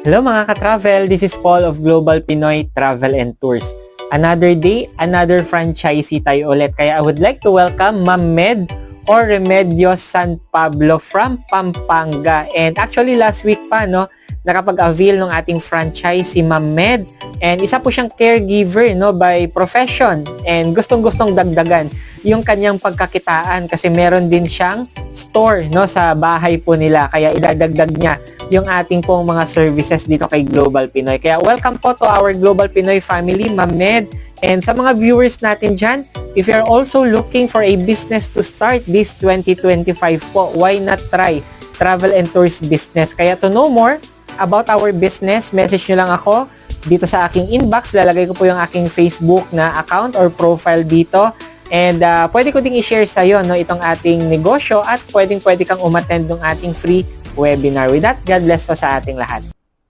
Hello mga ka-travel, this is Paul of Global Pinoy Travel and Tours. Another day, another franchisee tayo ulit. Kaya I would like to welcome Ma'am Med or Remedios San Pablo from Pampanga. And actually last week pa, no, nakapag-avail ng ating franchise si Ma'am Med. And isa po siyang caregiver, no, by profession. And gustong-gustong dagdagan yung kanyang pagkakitaan kasi meron din siyang store, no, sa bahay po nila. Kaya idadagdag niya yung ating pong mga services dito kay Global Pinoy. Kaya welcome po to our Global Pinoy family, Ma'am Med. And sa mga viewers natin dyan, if you're also looking for a business to start this 2025 po, why not try travel and tours business? Kaya to know more about our business, message nyo lang ako dito sa aking inbox. Lalagay ko po yung aking Facebook na account or profile dito. And pwede ko ding i-share sa iyo, no, itong ating negosyo at pwede kang umattend ng ating free webinar. With that, God bless po sa ating lahat.